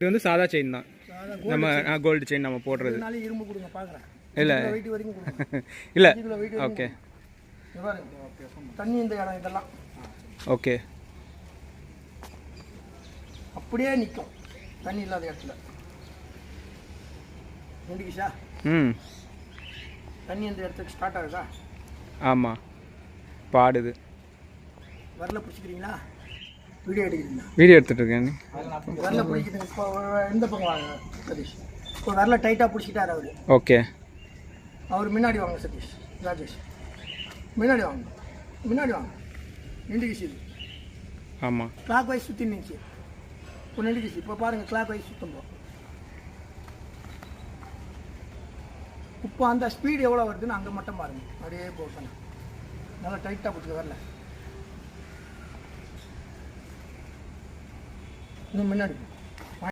இது வந்து சாதா செயின் தான், நம்ம கோல்டு செயின் நம்ம போடுறது. இரும்பு கொடுங்க பார்க்குறேன். இல்லை வெயிட் வரைக்கும் கொடுங்க. இல்லை ஓகே. தண்ணி இந்த இடம் இதெல்லாம் ஓகே அப்படியே நிற்கும் தண்ணி இல்லாத இடத்துல. முடிக்குச்சா? தண்ணி இந்த இடத்துக்கு ஸ்டார்ட் ஆகுதா? ஆமாம், பாடுது. வரல பிடிச்சிக்கிறீங்களா? வீடியோ எடுக்கிறீங்களா? வீடியோ எடுத்துகிட்டு இருக்கேன். வரல பிடிக்குதுங்க. இப்போ எந்த பக்கம் வாங்க சதீஷ். இப்போ வரல டைட்டாக பிடிச்சிட்டார் அவர். ஓகே, அவர் முன்னாடி வாங்க சதீஷ், ராஜேஷ் முன்னாடி வாங்க, முன்னாடி வாங்க. நின்றுக்குச்சு இது. ஆமாம், கிளாக் வைஸ் சுற்றி நின்றுச்சு. இப்போ நின்றுக்குச்சு. இப்போ பாருங்கள் கிளாக் வைஸ் சுற்றும்போது இப்போ அந்த ஸ்பீடு எவ்வளோ வருதுன்னு அங்கே மட்டும் பாருங்கள். அப்படியே போகணும். நல்லா டைட்டாக பிடிச்சி வரல. இன்னும் முன்னாடி